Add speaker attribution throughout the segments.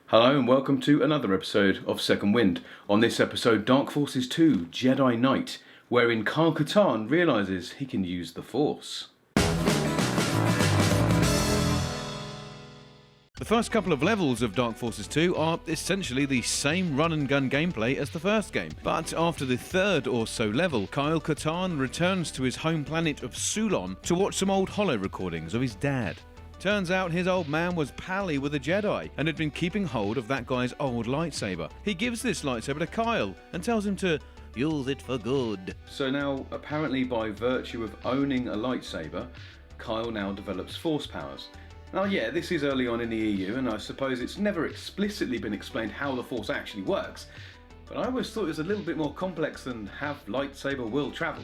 Speaker 1: Hello and welcome to another episode of Second Wind. On this episode, Dark Forces II Jedi Knight, wherein Kyle Katarn realises he can use the Force.
Speaker 2: The first couple of levels of Dark Forces 2 are essentially the same run and gun gameplay as the first game, but after the third or so level, Kyle Katarn returns to his home planet of Sulon to watch some old holo recordings of his dad. Turns out his old man was pally with a Jedi and had been keeping hold of that guy's old lightsaber. He gives this lightsaber to Kyle and tells him to use it for good.
Speaker 1: So now, apparently by virtue of owning a lightsaber, Kyle now develops Force powers. Now yeah, this is early on in the EU and I suppose it's never explicitly been explained how the Force actually works, but I always thought it was a little bit more complex than have lightsaber will travel.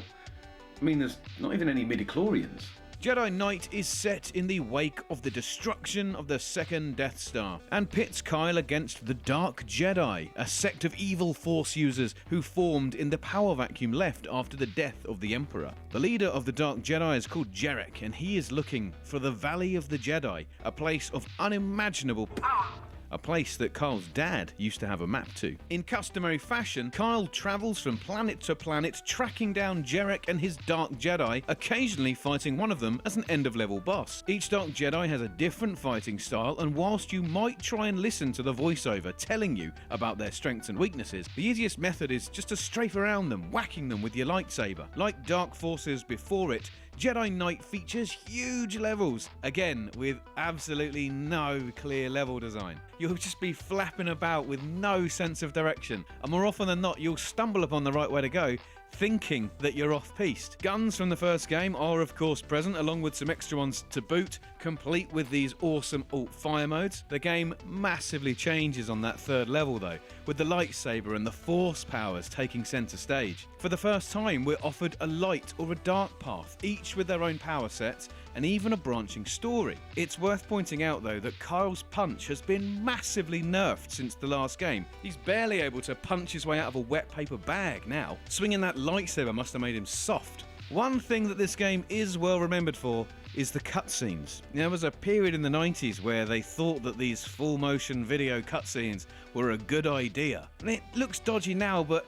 Speaker 1: I mean, there's not even any midichlorians.
Speaker 2: Jedi Knight is set in the wake of the destruction of the second Death Star and pits Kyle against the Dark Jedi, a sect of evil Force users who formed in the power vacuum left after the death of the Emperor. The leader of the Dark Jedi is called Jerec, and he is looking for the Valley of the Jedi, a place of unimaginable power. A place that Kyle's dad used to have a map to. In customary fashion, Kyle travels from planet to planet, tracking down Jerec and his Dark Jedi, occasionally fighting one of them as an end-of-level boss. Each Dark Jedi has a different fighting style, and whilst you might try and listen to the voiceover telling you about their strengths and weaknesses, the easiest method is just to strafe around them, whacking them with your lightsaber. Like Dark Forces before it, Jedi Knight features huge levels, again with absolutely no clear level design. You'll just be flapping about with no sense of direction, and more often than not you'll stumble upon the right way to go, thinking that you're off-piste. Guns from the first game are of course present, along with some extra ones to boot, complete with these awesome alt-fire modes. The game massively changes on that third level though, with the lightsaber and the Force powers taking centre stage. For the first time we're offered a light or a dark path, each with their own power sets and even a branching story. It's worth pointing out though that Kyle's punch has been massively nerfed since the last game. He's barely able to punch his way out of a wet paper bag now. Swinging that lightsaber must have made him soft. One thing that this game is well remembered for is the cutscenes. There was a period in the 90s where they thought that these full motion video cutscenes were a good idea. And it looks dodgy now, but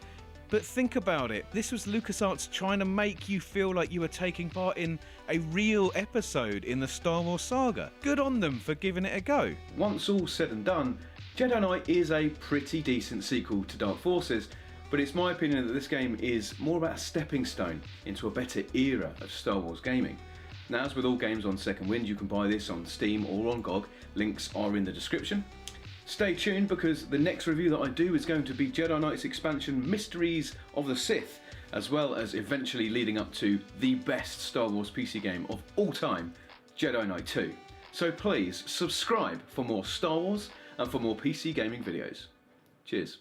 Speaker 2: think about it. This was LucasArts trying to make you feel like you were taking part in a real episode in the Star Wars saga. Good on them for giving it a go.
Speaker 1: Once all said and done, Jedi Knight is a pretty decent sequel to Dark Forces, but it's my opinion that this game is more about a stepping stone into a better era of Star Wars gaming. Now, as with all games on Second Wind, you can buy this on Steam or on GOG. Links are in the description. Stay tuned because the next review that I do is going to be Jedi Knight's expansion Mysteries of the Sith, as well as eventually leading up to the best Star Wars PC game of all time, Jedi Knight 2. So please subscribe for more Star Wars and for more PC gaming videos. Cheers.